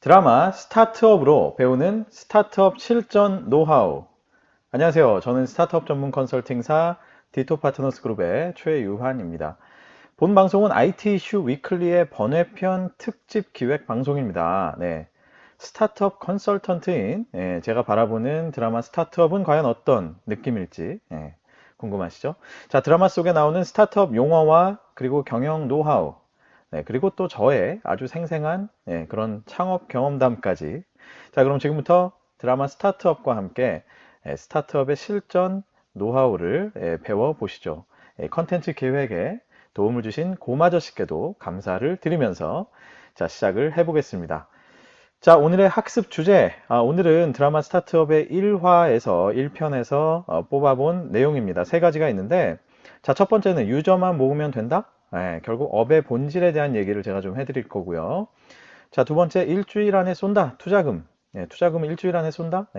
드라마 스타트업으로 배우는 스타트업 실전 노하우. 안녕하세요. 저는 스타트업 전문 컨설팅사 디토 파트너스 그룹의 최유환입니다. 본 방송은 IT 이슈 위클리의 번외편 특집 기획 방송입니다. 네. 스타트업 컨설턴트인 제가 바라보는 드라마 스타트업은 과연 어떤 느낌일지 궁금하시죠? 자, 드라마 속에 나오는 스타트업 용어와 그리고 경영 노하우, 그리고 또 저의 아주 생생한 그런 창업 경험담까지. 자, 그럼 지금부터 드라마 스타트업과 함께 스타트업의 실전 노하우를 배워보시죠. 컨텐츠 기획에 도움을 주신 고마저씨께도 감사를 드리면서 자, 시작을 해보겠습니다. 자, 오늘의 학습 주제. 오늘은 드라마 스타트업의 1화에서 1편에서 뽑아본 내용입니다. 세 가지가 있는데, 자, 첫 번째는 유저만 모으면 된다? 결국 업의 본질에 대한 얘기를 제가 좀 해드릴 거고요. 자, 두 번째, 일주일 안에 쏜다. 투자금. 투자금 일주일 안에 쏜다?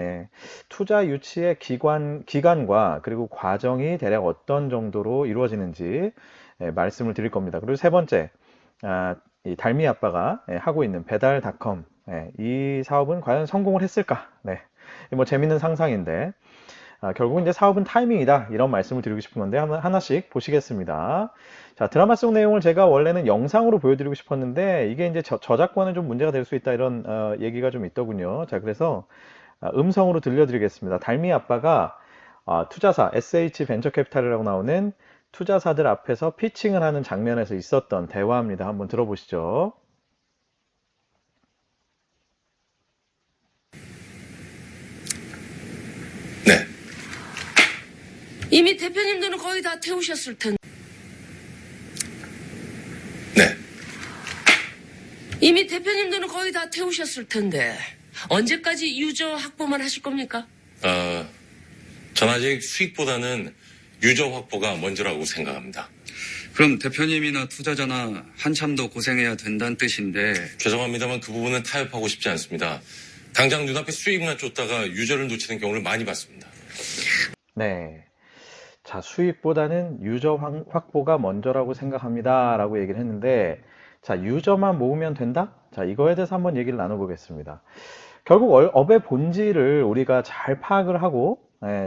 투자 유치의 기간과 그리고 과정이 대략 어떤 정도로 이루어지는지 말씀을 드릴 겁니다. 그리고 세 번째, 이 달미 아빠가 하고 있는 배달닷컴. 이 사업은 과연 성공을 했을까? 뭐 재밌는 상상인데, 결국은 이제 사업은 타이밍이다. 이런 말씀을 드리고 싶은 건데, 하나씩 보시겠습니다. 자, 드라마 속 내용을 제가 원래는 영상으로 보여드리고 싶었는데, 이게 이제 저작권에 좀 문제가 될 수 있다. 이런 얘기가 좀 있더군요. 자, 그래서 음성으로 들려드리겠습니다. 달미 아빠가 투자사, SH 벤처캐피탈이라고 나오는 투자사들 앞에서 피칭을 하는 장면에서 있었던 대화입니다. 한번 들어보시죠. 네. 이미 대표님들은 거의 다 태우셨을 텐데. 네. 이미 대표님들은 거의 다 태우셨을 텐데. 언제까지 유저 확보만 하실 겁니까? 전 아직 수익보다는 유저 확보가 먼저라고 생각합니다. 그럼 대표님이나 투자자나 한참 더 고생해야 된다는 뜻인데. 죄송합니다만 그 부분은 타협하고 싶지 않습니다. 당장 눈앞에 수익만 쫓다가 유저를 놓치는 경우를 많이 봤습니다. 네. 자, 수익보다는 유저 확보가 먼저라고 생각합니다. 라고 얘기를 했는데, 자, 유저만 모으면 된다? 자, 이거에 대해서 한번 얘기를 나눠보겠습니다. 결국 업의 본질을 우리가 잘 파악을 하고,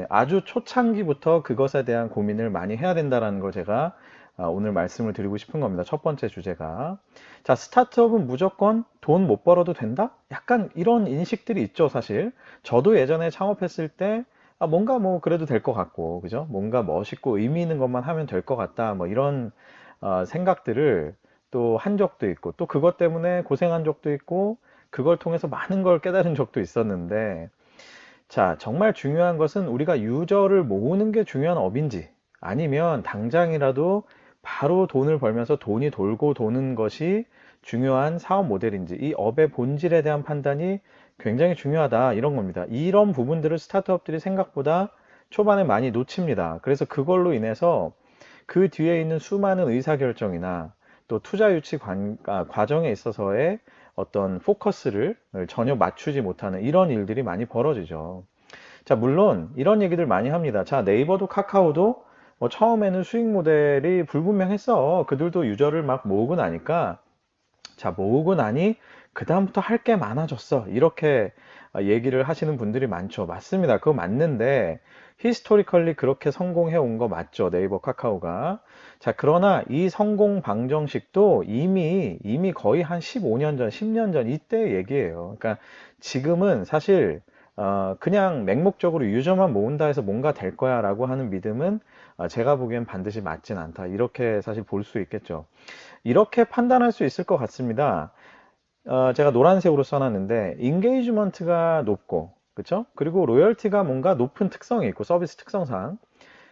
아주 초창기부터 그것에 대한 고민을 많이 해야 된다는 걸 제가 오늘 말씀을 드리고 싶은 겁니다. 첫 번째 주제가. 자, 스타트업은 무조건 돈 못 벌어도 된다? 약간 이런 인식들이 있죠, 사실. 저도 예전에 창업했을 때, 뭔가 뭐 그래도 될 것 같고, 그죠? 뭔가 멋있고 의미 있는 것만 하면 될 것 같다. 뭐 이런 생각들을 또 한 적도 있고, 또 그것 때문에 고생한 적도 있고, 그걸 통해서 많은 걸 깨달은 적도 있었는데, 자, 정말 중요한 것은 우리가 유저를 모으는 게 중요한 업인지, 아니면 당장이라도 바로 돈을 벌면서 돈이 돌고 도는 것이 중요한 사업 모델인지, 이 업의 본질에 대한 판단이 굉장히 중요하다. 이런 겁니다. 이런 부분들을 스타트업들이 생각보다 초반에 많이 놓칩니다. 그래서 그걸로 인해서 그 뒤에 있는 수많은 의사결정이나 또 투자 유치 과정에 있어서의 어떤 포커스를 전혀 맞추지 못하는 이런 일들이 많이 벌어지죠. 자, 물론 이런 얘기들 많이 합니다. 자, 네이버도 카카오도 뭐 처음에는 수익 모델이 불분명했어. 그들도 유저를 막 모으고 나니까, 자, 모으고 나니 그다음부터 할 게 많아졌어. 이렇게 얘기를 하시는 분들이 많죠. 맞습니다. 그거 맞는데 히스토리컬리 그렇게 성공해 온 거 맞죠. 네이버 카카오가. 자, 그러나 이 성공 방정식도 이미 거의 한 15년 전, 10년 전 이때 얘기예요. 그러니까 지금은 사실 그냥 맹목적으로 유저만 모은다 해서 뭔가 될 거야 라고 하는 믿음은 제가 보기엔 반드시 맞진 않다. 이렇게 사실 볼 수 있겠죠. 이렇게 판단할 수 있을 것 같습니다. 제가 노란색으로 써놨는데 인게이지먼트가 높고, 그쵸? 그리고 로열티가 뭔가 높은 특성이 있고, 서비스 특성상,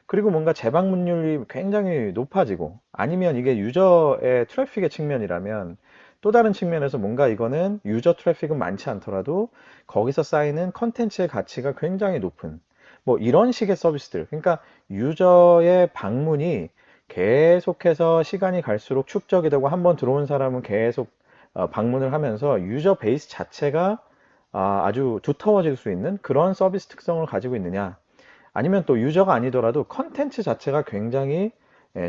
그리고 뭔가 재방문율이 굉장히 높아지고, 아니면 이게 유저의 트래픽의 측면이라면 또 다른 측면에서 뭔가 이거는 유저 트래픽은 많지 않더라도 거기서 쌓이는 컨텐츠의 가치가 굉장히 높은 뭐 이런 식의 서비스들. 그러니까 유저의 방문이 계속해서 시간이 갈수록 축적이 되고, 한번 들어온 사람은 계속 방문을 하면서 유저 베이스 자체가 아주 두터워질 수 있는 그런 서비스 특성을 가지고 있느냐, 아니면 또 유저가 아니더라도 컨텐츠 자체가 굉장히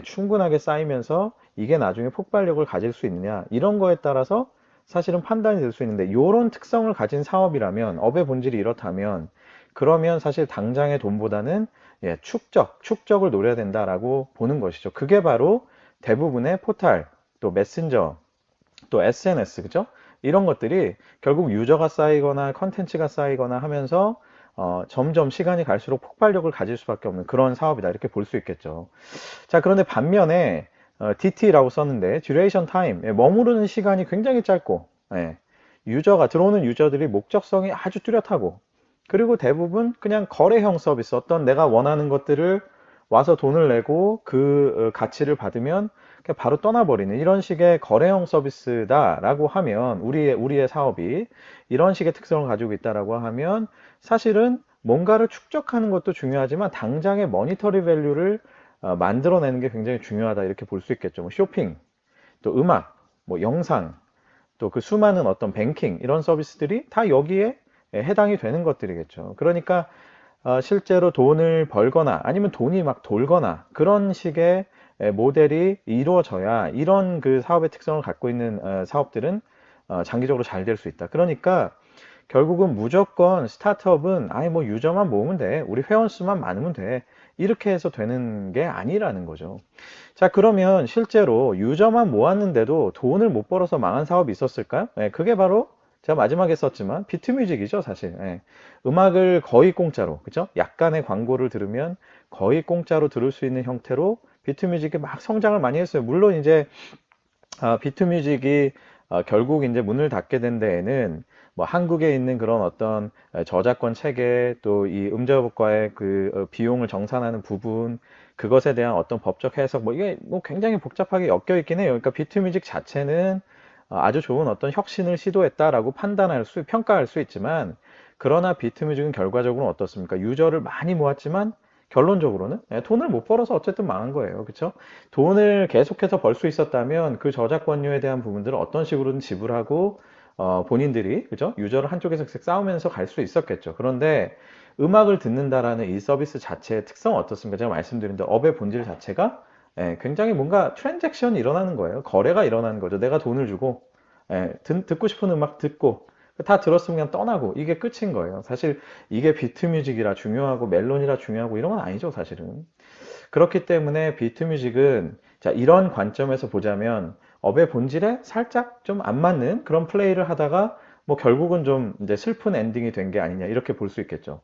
충분하게 쌓이면서 이게 나중에 폭발력을 가질 수 있느냐, 이런 거에 따라서 사실은 판단이 될 수 있는데 이런 특성을 가진 사업이라면 업의 본질이 이렇다면 그러면 사실 당장의 돈보다는 예, 축적을 노려야 된다라고 보는 것이죠. 그게 바로 대부분의 포탈, 또 메신저, 또 SNS, 그죠? 이런 것들이 결국 유저가 쌓이거나 컨텐츠가 쌓이거나 하면서 점점 시간이 갈수록 폭발력을 가질 수밖에 없는 그런 사업이다. 이렇게 볼 수 있겠죠. 자, 그런데 반면에 DT라고 썼는데 Duration Time, 예, 머무르는 시간이 굉장히 짧고 예, 들어오는 유저들이 목적성이 아주 뚜렷하고 그리고 대부분 그냥 거래형 서비스, 어떤 내가 원하는 것들을 와서 돈을 내고 그 가치를 받으면 그냥 바로 떠나버리는 이런 식의 거래형 서비스다라고 하면 우리의 사업이 이런 식의 특성을 가지고 있다라고 하면 사실은 뭔가를 축적하는 것도 중요하지만 당장의 머니터리 밸류를 만들어내는 게 굉장히 중요하다 이렇게 볼 수 있겠죠. 뭐 쇼핑, 또 음악, 뭐 영상, 또 그 수많은 어떤 뱅킹 이런 서비스들이 다 여기에 해당이 되는 것들이겠죠. 그러니까 실제로 돈을 벌거나 아니면 돈이 막 돌거나 그런 식의 모델이 이루어져야 이런 그 사업의 특성을 갖고 있는 사업들은 장기적으로 잘 될 수 있다. 그러니까 결국은 무조건 스타트업은 아예 뭐 유저만 모으면 돼. 우리 회원 수만 많으면 돼. 이렇게 해서 되는 게 아니라는 거죠. 자, 그러면 실제로 유저만 모았는데도 돈을 못 벌어서 망한 사업이 있었을까요? 그게 바로 제가 마지막에 썼지만 비트뮤직이죠, 사실. 음악을 거의 공짜로, 그죠? 약간의 광고를 들으면 거의 공짜로 들을 수 있는 형태로 비트뮤직이 막 성장을 많이 했어요. 물론 이제 비트뮤직이 결국 이제 문을 닫게 된 데에는 뭐 한국에 있는 그런 어떤 저작권 체계 또 이 음저법과의 그 비용을 정산하는 부분 그것에 대한 어떤 법적 해석 뭐 이게 뭐 굉장히 복잡하게 엮여 있긴 해요. 그러니까 비트뮤직 자체는 아주 좋은 어떤 혁신을 시도했다라고 평가할 수 있지만 그러나 비트뮤직은 결과적으로 어떻습니까? 유저를 많이 모았지만 결론적으로는 돈을 못 벌어서 어쨌든 망한 거예요. 그렇죠? 돈을 계속해서 벌 수 있었다면 그 저작권료에 대한 부분들을 어떤 식으로든 지불하고 본인들이 그죠? 유저를 한쪽에서 계속 싸우면서 갈 수 있었겠죠. 그런데 음악을 듣는다라는 이 서비스 자체의 특성은 어떻습니까? 제가 말씀드린 대로 업의 본질 자체가 굉장히 뭔가 트랜잭션이 일어나는 거예요. 거래가 일어나는 거죠. 내가 돈을 주고 듣고 싶은 음악 듣고 다 들었으면 그냥 떠나고 이게 끝인 거예요. 사실 이게 비트뮤직이라 중요하고 멜론이라 중요하고 이런 건 아니죠, 사실은. 그렇기 때문에 비트뮤직은 자, 이런 관점에서 보자면 업의 본질에 살짝 좀 안 맞는 그런 플레이를 하다가 뭐 결국은 좀 이제 슬픈 엔딩이 된 게 아니냐 이렇게 볼 수 있겠죠.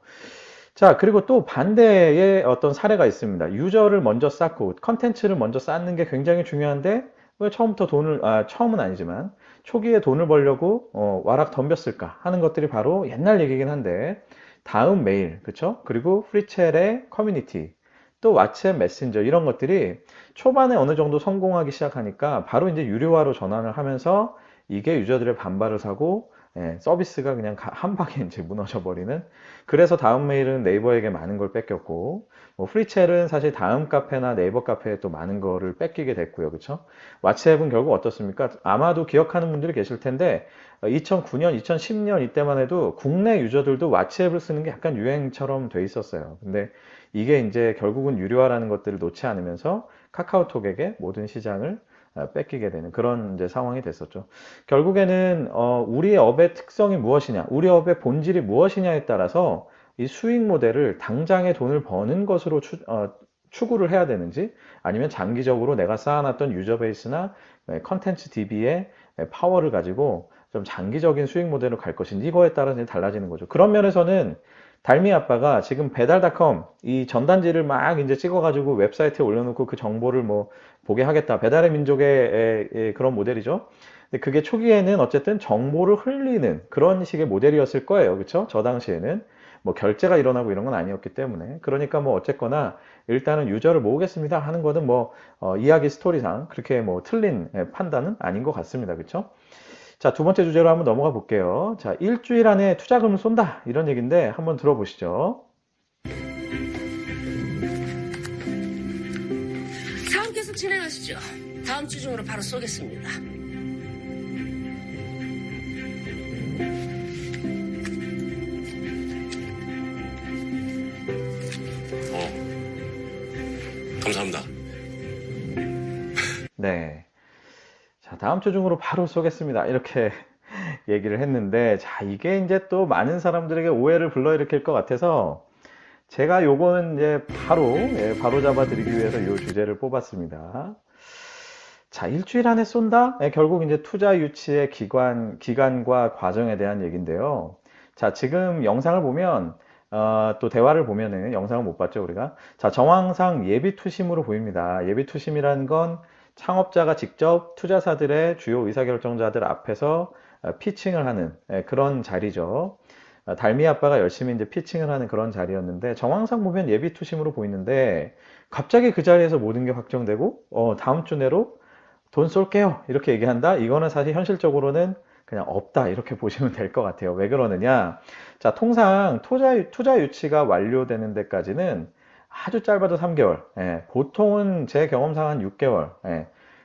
자, 그리고 또 반대의 어떤 사례가 있습니다. 유저를 먼저 쌓고 컨텐츠를 먼저 쌓는 게 굉장히 중요한데 왜 처음부터 처음은 아니지만 초기에 돈을 벌려고 와락 덤볐을까 하는 것들이 바로 옛날 얘기긴 한데 다음 메일, 그쵸? 그리고 프리첼의 커뮤니티, 또 왓츠앱 메신저 이런 것들이 초반에 어느 정도 성공하기 시작하니까 바로 이제 유료화로 전환을 하면서 이게 유저들의 반발을 사고 서비스가 그냥 한 방에 이제 무너져 버리는. 그래서 다음 메일은 네이버에게 많은 걸 뺏겼고, 뭐 프리첼은 사실 다음 카페나 네이버 카페에 또 많은 거를 뺏기게 됐고요, 그렇죠? 왓츠앱은 결국 어떻습니까? 아마도 기억하는 분들이 계실 텐데 2009년, 2010년 이때만 해도 국내 유저들도 왓츠앱을 쓰는 게 약간 유행처럼 돼 있었어요. 근데 이게 이제 결국은 유료화라는 것들을 놓지 않으면서 카카오톡에게 모든 시장을 뺏기게 되는 그런 이제 상황이 됐었죠. 결국에는 우리의 업의 특성이 무엇이냐, 우리 업의 본질이 무엇이냐에 따라서 이 수익 모델을 당장의 돈을 버는 것으로 추구를 해야 되는지 아니면 장기적으로 내가 쌓아놨던 유저 베이스나 컨텐츠 DB의 파워를 가지고 좀 장기적인 수익 모델로 갈 것인지 이거에 따라서 이제 달라지는 거죠. 그런 면에서는 달미 아빠가 지금 배달닷컴 이 전단지를 막 이제 찍어가지고 웹사이트에 올려놓고 그 정보를 뭐 보게 하겠다. 배달의 민족의 그런 모델이죠. 근데 그게 초기에는 어쨌든 정보를 흘리는 그런 식의 모델이었을 거예요. 그렇죠? 저 당시에는 뭐 결제가 일어나고 이런 건 아니었기 때문에. 그러니까 뭐 어쨌거나 일단은 유저를 모으겠습니다 하는 거는 뭐 이야기 스토리상 그렇게 뭐 틀린 판단은 아닌 것 같습니다. 그렇죠? 자, 두 번째 주제로 한번 넘어가 볼게요. 자, 일주일 안에 투자금을 쏜다. 이런 얘기인데 한번 들어보시죠. 사업 계속 진행하시죠. 다음 주 중으로 바로 쏘겠습니다. 감사합니다. 네. 자, 다음 주 중으로 바로 쏘겠습니다. 이렇게 얘기를 했는데, 자, 이게 이제 또 많은 사람들에게 오해를 불러일으킬 것 같아서 제가 요거는 이제 바로 잡아드리기 위해서 이 주제를 뽑았습니다. 자, 일주일 안에 쏜다? 결국 이제 투자 유치의 기간과 과정에 대한 얘기인데요. 자, 지금 영상을 보면, 또 대화를 보면은, 영상을 못 봤죠, 우리가? 자, 정황상 예비투심으로 보입니다. 예비투심이라는 건 창업자가 직접 투자사들의 주요 의사결정자들 앞에서 피칭을 하는 그런 자리죠. 달미 아빠가 열심히 이제 피칭을 하는 그런 자리였는데, 정황상 보면 예비투심으로 보이는데, 갑자기 그 자리에서 모든 게 확정되고, 다음 주 내로 돈 쏠게요. 이렇게 얘기한다? 이거는 사실 현실적으로는 그냥 없다. 이렇게 보시면 될 것 같아요. 왜 그러느냐? 자, 통상 투자 유치가 완료되는 데까지는 아주 짧아도 3개월. 보통은 제 경험상 한 6개월.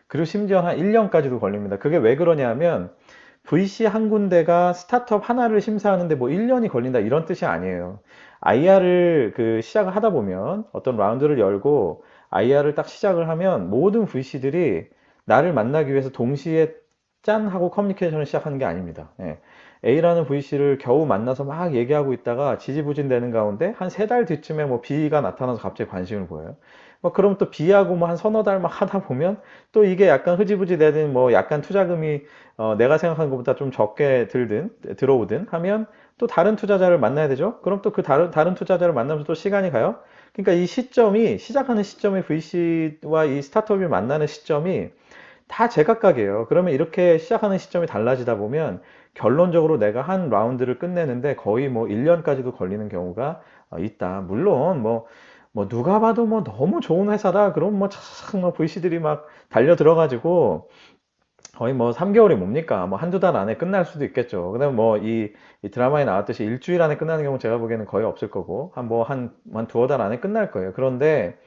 그리고 심지어 한 1년까지도 걸립니다. 그게 왜 그러냐면 VC 한 군데가 스타트업 하나를 심사하는데 뭐 1년이 걸린다 이런 뜻이 아니에요. IR을 시작을 하다 보면 어떤 라운드를 열고 IR을 딱 시작을 하면 모든 VC들이 나를 만나기 위해서 동시에 짠 하고 커뮤니케이션을 시작하는 게 아닙니다. A라는 VC를 겨우 만나서 막 얘기하고 있다가 지지부진 되는 가운데 한 3달 뒤쯤에 뭐 B가 나타나서 갑자기 관심을 보여요. 그럼 또 B하고 뭐 한 서너 달 막 하다 보면 또 이게 약간 흐지부지 되든 뭐 약간 투자금이 내가 생각한 것보다 좀 적게 들어오든 하면 또 다른 투자자를 만나야 되죠. 그럼 또 그 다른 투자자를 만나면서 또 시간이 가요. 그러니까 이 시작하는 시점이 VC와 이 스타트업이 만나는 시점이 다 제각각이에요. 그러면 이렇게 시작하는 시점이 달라지다 보면 결론적으로 내가 한 라운드를 끝내는데 거의 뭐 1년까지도 걸리는 경우가 있다. 물론 뭐 누가 봐도 뭐 너무 좋은 회사다. 그럼 뭐 VC들이 막 달려 들어가지고 거의 뭐 3개월이 뭡니까? 뭐 한두 달 안에 끝날 수도 있겠죠. 그다음 뭐 이 드라마에 나왔듯이 일주일 안에 끝나는 경우 제가 보기에는 거의 없을 거고 한 두어 달 안에 끝날 거예요. 그런데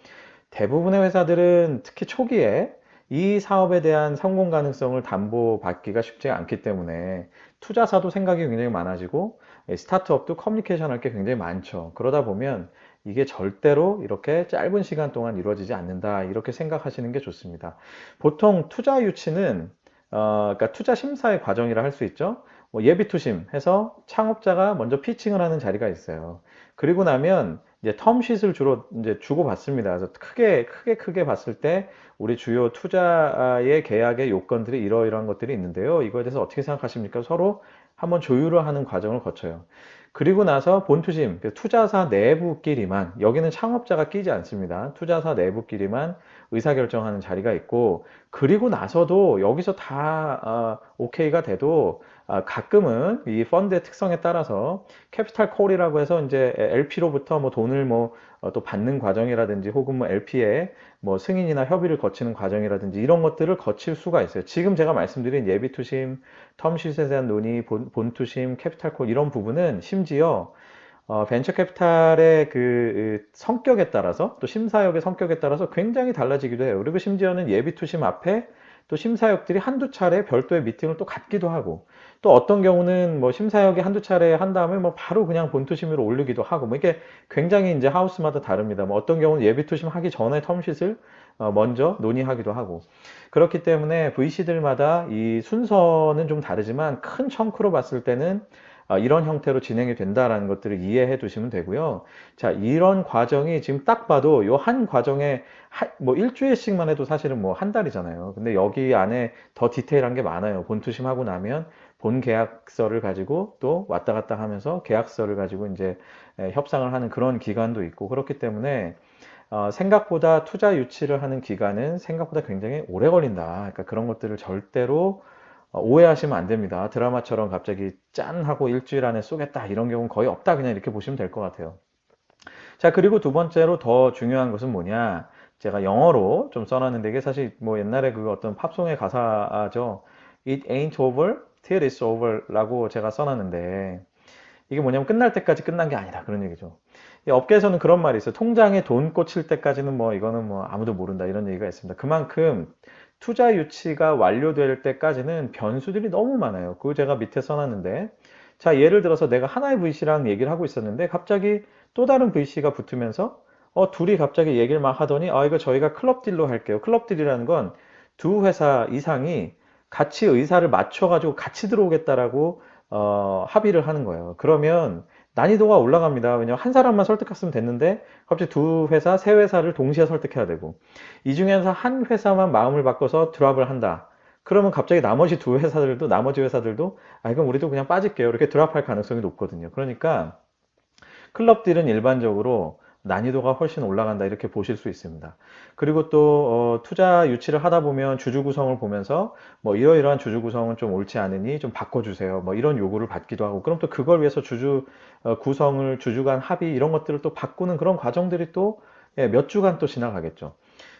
대부분의 회사들은 특히 초기에 이 사업에 대한 성공 가능성을 담보받기가 쉽지 않기 때문에 투자사도 생각이 굉장히 많아지고 스타트업도 커뮤니케이션 할 게 굉장히 많죠. 그러다 보면 이게 절대로 이렇게 짧은 시간 동안 이루어지지 않는다. 이렇게 생각하시는 게 좋습니다. 보통 투자 유치는 그러니까 투자 심사의 과정이라 할 수 있죠. 뭐 예비투심 해서 창업자가 먼저 피칭을 하는 자리가 있어요. 그리고 나면 이제 텀쉿을 주로 이제 주고 받습니다. 그래서 크게 봤을 때 우리 주요 투자의 계약의 요건들이 이러이러한 것들이 있는데요. 이거에 대해서 어떻게 생각하십니까? 서로 한번 조율을 하는 과정을 거쳐요. 그리고 나서 본투심, 투자사 내부끼리만, 여기는 창업자가 끼지 않습니다. 투자사 내부끼리만 의사결정하는 자리가 있고, 그리고 나서도 여기서 다 오케이가 돼도 가끔은 이 펀드의 특성에 따라서 캐피탈 콜이라고 해서 이제 LP로부터 뭐 돈을 또 받는 과정이라든지 혹은 뭐 LP의 뭐 승인이나 협의를 거치는 과정이라든지 이런 것들을 거칠 수가 있어요. 지금 제가 말씀드린 예비투심, 텀쉿에 대한 논의, 본투심, 캐피탈 콜 이런 부분은 심지어 벤처 캐피탈의 성격에 따라서 또 심사역의 성격에 따라서 굉장히 달라지기도 해요. 그리고 심지어는 예비투심 앞에 또 심사역들이 한두 차례 별도의 미팅을 또 갖기도 하고 또 어떤 경우는 뭐 심사역이 한두 차례 한 다음에 뭐 바로 그냥 본투심으로 올리기도 하고 뭐 이게 굉장히 이제 하우스마다 다릅니다. 뭐 어떤 경우는 예비투심 하기 전에 텀쉿을 먼저 논의하기도 하고 그렇기 때문에 VC들마다 이 순서는 좀 다르지만 큰 청크로 봤을 때는 이런 형태로 진행이 된다라는 것들을 이해해 두시면 되고요. 자, 이런 과정이 지금 딱 봐도 요 한 과정에 뭐 일주일씩만 해도 사실은 뭐 한 달이잖아요. 근데 여기 안에 더 디테일한 게 많아요. 본투심하고 나면 본 계약서를 가지고 또 왔다 갔다 하면서 계약서를 가지고 이제 협상을 하는 그런 기간도 있고 그렇기 때문에 생각보다 투자 유치를 하는 기간은 생각보다 굉장히 오래 걸린다. 그러니까 그런 것들을 절대로 오해하시면 안 됩니다. 드라마처럼 갑자기 짠 하고 일주일 안에 쏘겠다 이런 경우는 거의 없다 그냥 이렇게 보시면 될 것 같아요. 자, 그리고 두 번째로 더 중요한 것은 뭐냐? 제가 영어로 좀 써놨는데 이게 사실 뭐 옛날에 그 어떤 팝송의 가사죠. It ain't over till it's over 라고 제가 써놨는데 이게 뭐냐면 끝날 때까지 끝난 게 아니다 그런 얘기죠. 이 업계에서는 그런 말이 있어요. 통장에 돈 꽂힐 때까지는 뭐 이거는 뭐 아무도 모른다 이런 얘기가 있습니다. 그만큼 투자 유치가 완료될 때까지는 변수들이 너무 많아요. 그거 제가 밑에 써놨는데 자, 예를 들어서 내가 하나의 VC랑 얘기를 하고 있었는데 갑자기 또 다른 VC가 붙으면서 둘이 갑자기 얘기를 막 하더니 이거 저희가 클럽 딜로 할게요. 클럽 딜이라는 건 두 회사 이상이 같이 의사를 맞춰가지고 같이 들어오겠다라고 합의를 하는 거예요. 그러면 난이도가 올라갑니다. 왜냐면 한 사람만 설득했으면 됐는데 갑자기 두 회사, 세 회사를 동시에 설득해야 되고 이 중에서 한 회사만 마음을 바꿔서 드랍을 한다. 그러면 갑자기 나머지 회사들도 그럼 우리도 그냥 빠질게요. 이렇게 드랍할 가능성이 높거든요. 그러니까 클럽딜은 일반적으로 난이도가 훨씬 올라간다 이렇게 보실 수 있습니다. 그리고 또 투자 유치를 하다 보면 주주 구성을 보면서 뭐 이러이러한 주주 구성은 좀 옳지 않으니 좀 바꿔주세요. 뭐 이런 요구를 받기도 하고 그럼 또 그걸 위해서 주주 구성을 주주 간 합의 이런 것들을 또 바꾸는 그런 과정들이 또 몇 주간 또 지나가겠죠.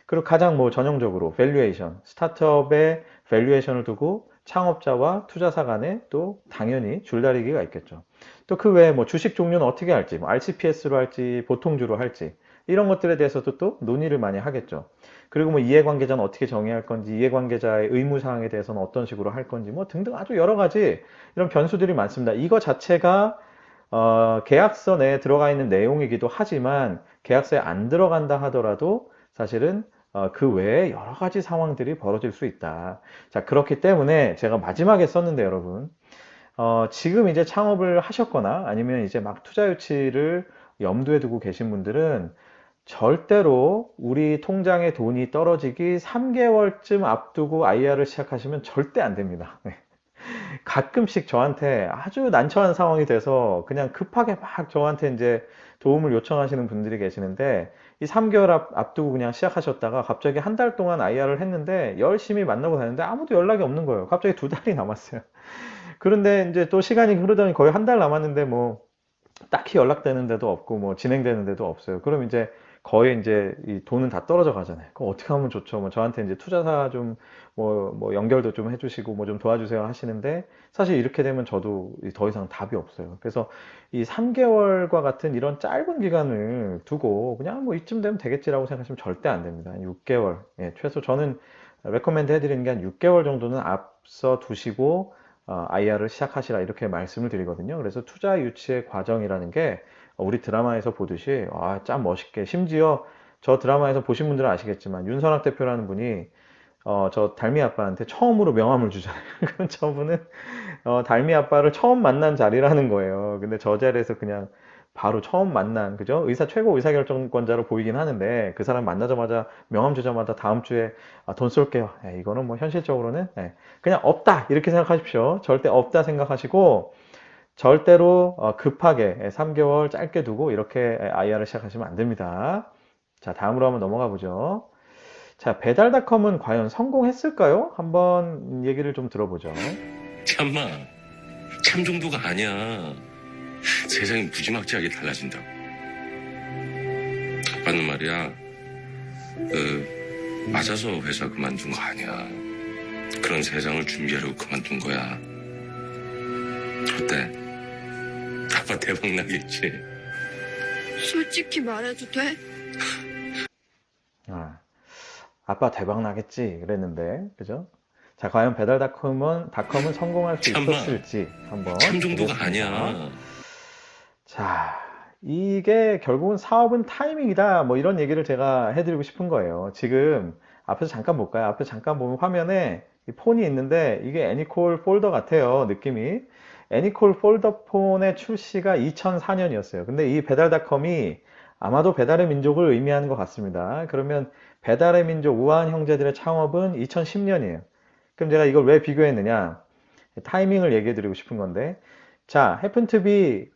그리고 가장 뭐 전형적으로 밸류에이션, 스타트업의 밸류에이션을 두고 창업자와 투자사 간에 또 당연히 줄다리기가 있겠죠. 또 그 외에 뭐 주식 종류는 어떻게 할지, 뭐 RCPS로 할지, 보통주로 할지, 이런 것들에 대해서도 또 논의를 많이 하겠죠. 그리고 뭐 이해관계자는 어떻게 정의할 건지, 이해관계자의 의무사항에 대해서는 어떤 식으로 할 건지, 뭐 등등 아주 여러 가지 이런 변수들이 많습니다. 이거 자체가 계약서 내에 들어가 있는 내용이기도 하지만 계약서에 안 들어간다 하더라도 사실은 그 외에 여러 가지 상황들이 벌어질 수 있다. 자, 그렇기 때문에 제가 마지막에 썼는데 여러분, 지금 이제 창업을 하셨거나 아니면 이제 막 투자 유치를 염두에 두고 계신 분들은 절대로 우리 통장에 돈이 떨어지기 3개월쯤 앞두고 IR을 시작하시면 절대 안 됩니다. 네. 가끔씩 저한테 아주 난처한 상황이 돼서 그냥 급하게 막 저한테 이제 도움을 요청하시는 분들이 계시는데 이 3개월 앞두고 그냥 시작하셨다가 갑자기 한 달 동안 IR을 했는데 열심히 만나고 다녔는데 아무도 연락이 없는 거예요. 갑자기 2달이 남았어요. 그런데 이제 또 시간이 흐르더니 거의 한 달 남았는데 뭐 딱히 연락되는 데도 없고 뭐 진행되는 데도 없어요. 그럼 이제 거의 이제 이 돈은 다 떨어져 가잖아요. 그거 어떻게 하면 좋죠? 뭐 저한테 이제 투자사 좀 뭐 연결도 좀 해주시고 뭐 좀 도와주세요 하시는데 사실 이렇게 되면 저도 더 이상 답이 없어요. 그래서 이 3개월과 같은 이런 짧은 기간을 두고 그냥 뭐 이쯤 되면 되겠지라고 생각하시면 절대 안 됩니다. 6개월. 예, 최소 저는 레코멘드 해드리는 게 한 6개월 정도는 앞서 두시고 IR을 시작하시라 이렇게 말씀을 드리거든요. 그래서 투자 유치의 과정이라는 게 우리 드라마에서 보듯이 참 멋있게 심지어 저 드라마에서 보신 분들은 아시겠지만 윤선학 대표라는 분이 저 달미 아빠한테 처음으로 명함을 주잖아요. 그럼 저분은 달미 아빠를 처음 만난 자리라는 거예요. 근데 저 자리에서 그냥 바로 처음 만난 그죠? 최고 의사결정권자로 보이긴 하는데 그 사람 만나자마자 명함 주자마자 다음 주에 돈 쏠게요. 이거는 뭐 현실적으로는 그냥 없다 이렇게 생각하십시오. 절대 없다 생각하시고 절대로 급하게 3개월 짧게 두고 이렇게 IR을 시작하시면 안 됩니다. 자, 다음으로 한번 넘어가 보죠. 자, 배달닷컴은 과연 성공했을까요? 한번 얘기를 좀 들어보죠. 참마, 참 정도가 아니야. 세상이 무지막지하게 달라진다고. 아빠는 말이야, 맞아서 회사 그만둔 거 아니야. 그런 세상을 준비하려고 그만둔 거야. 어때? 아빠 대박 나겠지? 솔직히 말해도 돼? 아빠 대박 나겠지 그랬는데 그죠? 자, 과연 배달닷컴은 성공할 수 참마, 있었을지 한번 참 정도가 보겠습니다. 아니야. 자, 이게 결국은 사업은 타이밍이다 뭐 이런 얘기를 제가 해드리고 싶은 거예요. 지금 앞에서 잠깐 볼까요? 앞에서 잠깐 보면 화면에 이 폰이 있는데 이게 애니콜 폴더 같아요. 느낌이 애니콜 폴더 폰의 출시가 2004년이었어요. 근데 이 배달닷컴이 아마도 배달의 민족을 의미하는 것 같습니다. 그러면 배달의 민족 우아한 형제들의 창업은 2010년이에요. 그럼 제가 이걸 왜 비교했느냐? 타이밍을 얘기해 드리고 싶은 건데, 자, happen to be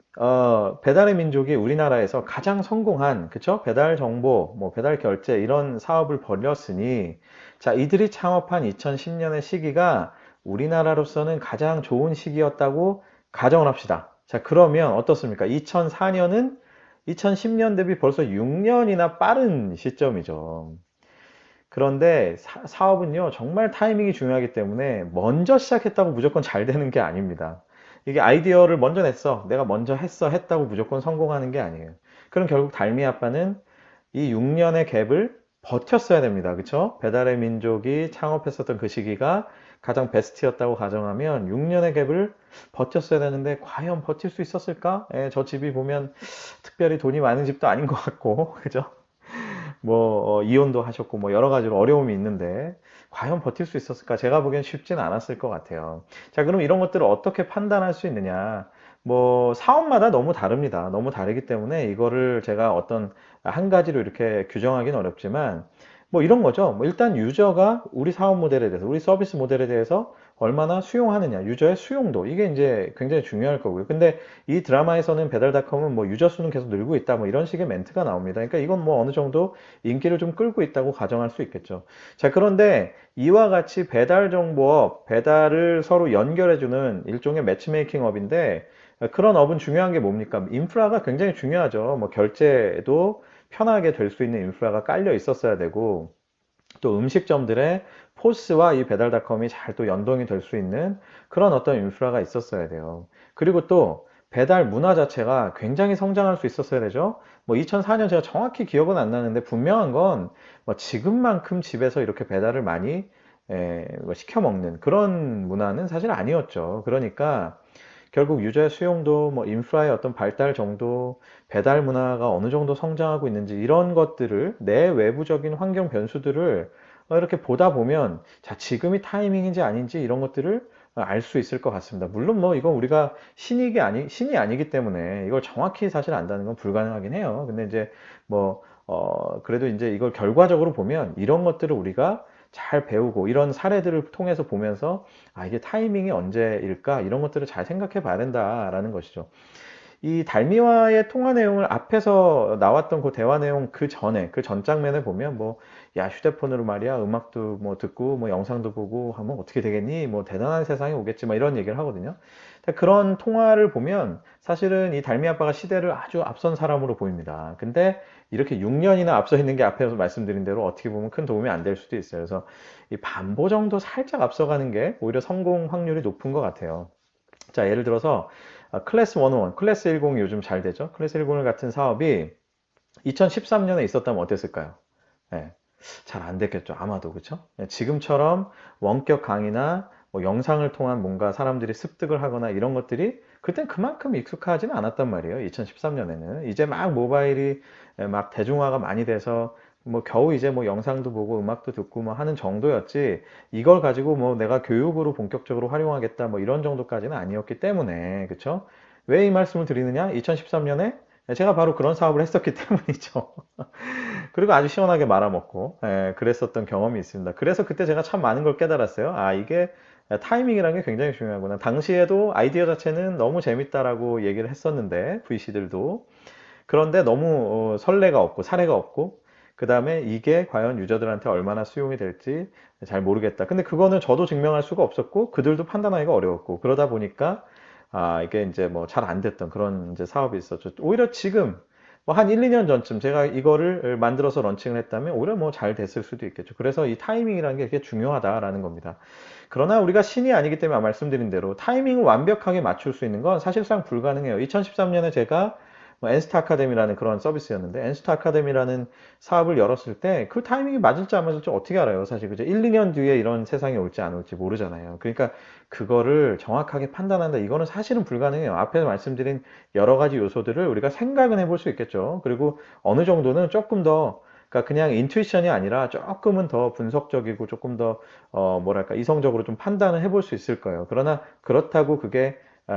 배달의 민족이 우리나라에서 가장 성공한 그쵸? 배달 정보, 뭐 배달 결제 이런 사업을 벌였으니, 자, 이들이 창업한 2010년의 시기가 우리나라로서는 가장 좋은 시기였다고 가정을 합시다. 자, 그러면 어떻습니까? 2004년은 2010년 대비 벌써 6년이나 빠른 시점이죠. 그런데 사업은요, 정말 타이밍이 중요하기 때문에 먼저 시작했다고 무조건 잘 되는 게 아닙니다. 이게 아이디어를 먼저 냈어. 내가 먼저 했다고 무조건 성공하는 게 아니에요. 그럼 결국 달미 아빠는 이 6년의 갭을 버텼어야 됩니다. 그쵸? 배달의 민족이 창업했었던 그 시기가 가장 베스트였다고 가정하면 6년의 갭을 버텼어야 되는데 과연 버틸 수 있었을까? 저 집이 보면 특별히 돈이 많은 집도 아닌 것 같고, 그죠? 이혼도 하셨고 뭐 여러 가지로 어려움이 있는데 과연 버틸 수 있었을까? 제가 보기엔 쉽지는 않았을 것 같아요. 자, 그럼 이런 것들을 어떻게 판단할 수 있느냐? 사업마다 너무 다릅니다. 너무 다르기 때문에 이거를 제가 어떤 한 가지로 이렇게 규정하기는 어렵지만 이런 거죠. 일단 유저가 우리 사업 모델에 대해서, 우리 서비스 모델에 대해서 얼마나 수용하느냐, 유저의 수용도, 이게 이제 굉장히 중요할 거고요. 근데 이 드라마에서는 배달닷컴은 유저 수는 계속 늘고 있다, 이런 식의 멘트가 나옵니다. 그러니까 이건 어느 정도 인기를 좀 끌고 있다고 가정할 수 있겠죠. 자, 그런데 이와 같이 배달 정보업, 배달을 서로 연결해주는 일종의 매치메이킹 업인데, 그런 업은 중요한 게 뭡니까? 인프라가 굉장히 중요하죠. 결제도 편하게 될 수 있는 인프라가 깔려 있었어야 되고, 또 음식점들의 포스와 이 배달닷컴이 잘 또 연동이 될 수 있는 그런 어떤 인프라가 있었어야 돼요. 그리고 또 배달 문화 자체가 굉장히 성장할 수 있었어야 되죠. 2004년 제가 정확히 기억은 안 나는데 분명한 건 지금만큼 집에서 이렇게 배달을 많이 시켜 먹는 그런 문화는 사실 아니었죠. 그러니까 결국 유저의 수용도, 인프라의 어떤 발달 정도, 배달 문화가 어느 정도 성장하고 있는지 이런 것들을, 내 외부적인 환경 변수들을 이렇게 보다 보면, 자, 지금이 타이밍인지 아닌지 이런 것들을 알 수 있을 것 같습니다. 물론 이건 우리가 신이 아니기 때문에 이걸 정확히 사실 안다는 건 불가능하긴 해요. 근데 이제 그래도 이제 이걸 결과적으로 보면 이런 것들을 우리가 잘 배우고 이런 사례들을 통해서 보면서 이게 타이밍이 언제일까 이런 것들을 잘 생각해 봐야 된다라는 것이죠. 이 달미와의 통화 내용을 앞에서 나왔던 그 대화 내용 그 전에 그 전 장면에 보면 야, 휴대폰으로 말이야 음악도 듣고 영상도 보고 하면 어떻게 되겠니, 대단한 세상이 오겠지 이런 얘기를 하거든요. 그런 통화를 보면 사실은 이 달미 아빠가 시대를 아주 앞선 사람으로 보입니다. 근데 이렇게 6년이나 앞서 있는 게 앞에서 말씀드린 대로 어떻게 보면 큰 도움이 안 될 수도 있어요. 그래서 이 반보 정도 살짝 앞서가는 게 오히려 성공 확률이 높은 것 같아요. 자, 예를 들어서 클래스 101, 클래스 10이 요즘 잘 되죠. 클래스 10 같은 사업이 2013년에 있었다면 어땠을까요? 잘 안 됐겠죠. 아마도. 그렇죠? 지금처럼 원격 강의나 영상을 통한 뭔가 사람들이 습득을 하거나 이런 것들이 그땐 그만큼 익숙하지는 않았단 말이에요. 2013년에는. 이제 막 모바일이 막 대중화가 많이 돼서 겨우 이제 영상도 보고 음악도 듣고 하는 정도였지, 이걸 가지고 내가 교육으로 본격적으로 활용하겠다 이런 정도까지는 아니었기 때문에. 그쵸? 왜 이 말씀을 드리느냐? 2013년에 제가 바로 그런 사업을 했었기 때문이죠. 그리고 아주 시원하게 말아먹고 그랬었던 경험이 있습니다. 그래서 그때 제가 참 많은 걸 깨달았어요. 이게 타이밍이라는 게 굉장히 중요하구나. 당시에도 아이디어 자체는 너무 재밌다라고 얘기를 했었는데, VC들도. 그런데 너무 선례가 없고 사례가 없고, 그 다음에 이게 과연 유저들한테 얼마나 수용이 될지 잘 모르겠다. 근데 그거는 저도 증명할 수가 없었고 그들도 판단하기가 어려웠고, 그러다 보니까 이게 이제 잘 안 됐던 그런 이제 사업이 있었죠. 오히려 지금 한 1, 2년 전쯤 제가 이거를 만들어서 런칭을 했다면 오히려 잘 됐을 수도 있겠죠. 그래서 이 타이밍이라는 게 되게 중요하다라는 겁니다. 그러나 우리가 신이 아니기 때문에 말씀드린 대로 타이밍을 완벽하게 맞출 수 있는 건 사실상 불가능해요. 2013년에 제가 엔스타 아카데미라는 그런 서비스였는데, 엔스타 아카데미라는 사업을 열었을 때 그 타이밍이 맞을지 안 맞을지 어떻게 알아요? 사실 그죠? 1, 2년 뒤에 이런 세상이 올지 안 올지 모르잖아요. 그러니까 그거를 정확하게 판단한다, 이거는 사실은 불가능해요. 앞에서 말씀드린 여러 가지 요소들을 우리가 생각은 해볼 수 있겠죠. 그리고 어느 정도는 조금 더, 그러니까 그냥 인투이션이 아니라 조금은 더 분석적이고 조금 더 뭐랄까 이성적으로 좀 판단을 해볼 수 있을 거예요. 그러나 그렇다고 그게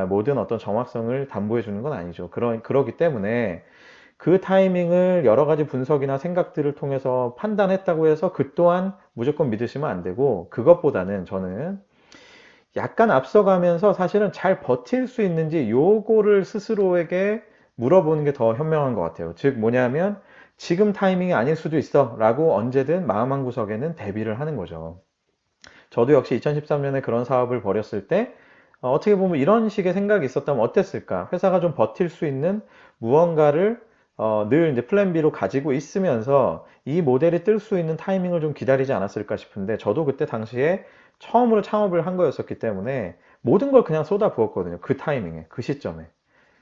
모든 어떤 정확성을 담보해 주는 건 아니죠. 그러기 때문에 그 타이밍을 여러 가지 분석이나 생각들을 통해서 판단했다고 해서 그 또한 무조건 믿으시면 안 되고, 그것보다는 저는 약간 앞서가면서 사실은 잘 버틸 수 있는지 요거를 스스로에게 물어보는 게 더 현명한 것 같아요. 즉 뭐냐면, 지금 타이밍이 아닐 수도 있어 라고 언제든 마음 한구석에는 대비를 하는 거죠. 저도 역시 2013년에 그런 사업을 벌였을 때 어떻게 보면 이런 식의 생각이 있었다면 어땠을까? 회사가 좀 버틸 수 있는 무언가를 늘 이제 플랜 B로 가지고 있으면서 이 모델이 뜰 수 있는 타이밍을 좀 기다리지 않았을까 싶은데, 저도 그때 당시에 처음으로 창업을 한 거였었기 때문에 모든 걸 그냥 쏟아 부었거든요. 그 타이밍에, 그 시점에.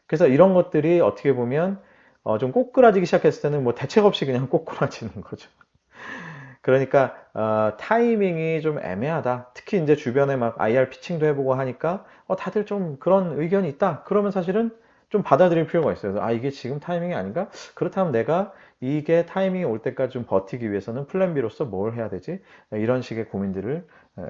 그래서 이런 것들이 어떻게 보면 좀 꼬꾸라지기 시작했을 때는 대책 없이 그냥 꼬꾸라지는 거죠. 그러니까 타이밍이 좀 애매하다. 특히 이제 주변에 막 IR 피칭도 해보고 하니까 다들 좀 그런 의견이 있다. 그러면 사실은 좀 받아들일 필요가 있어요. 그래서 이게 지금 타이밍이 아닌가? 그렇다면 내가 이게 타이밍이 올 때까지 좀 버티기 위해서는 플랜 B로서 뭘 해야 되지? 이런 식의 고민들을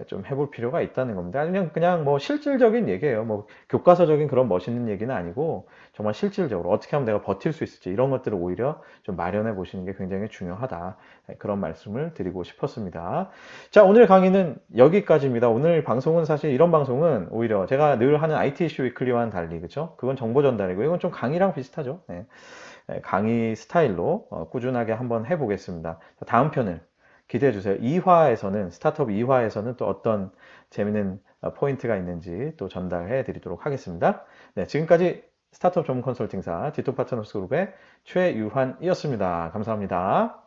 좀 해볼 필요가 있다는 겁니다. 그냥 뭐 실질적인 얘기예요. 뭐 교과서적인 그런 멋있는 얘기는 아니고 정말 실질적으로 어떻게 하면 내가 버틸 수 있을지 이런 것들을 오히려 좀 마련해 보시는 게 굉장히 중요하다. 그런 말씀을 드리고 싶었습니다. 자, 오늘 강의는 여기까지입니다. 오늘 방송은 사실 이런 방송은 오히려 제가 늘 하는 IT 이슈 위클리와는 달리, 그죠? 그건 정보 전달이고 이건 좀 강의랑 비슷하죠. 네. 강의 스타일로 꾸준하게 한번 해보겠습니다. 다음 편을 기대해 주세요. 2화에서는 스타트업 2화에서는 또 어떤 재미있는 포인트가 있는지 또 전달해 드리도록 하겠습니다. 네, 지금까지 스타트업 전문 컨설팅사 디토파트너스 그룹의 최유환이었습니다. 감사합니다.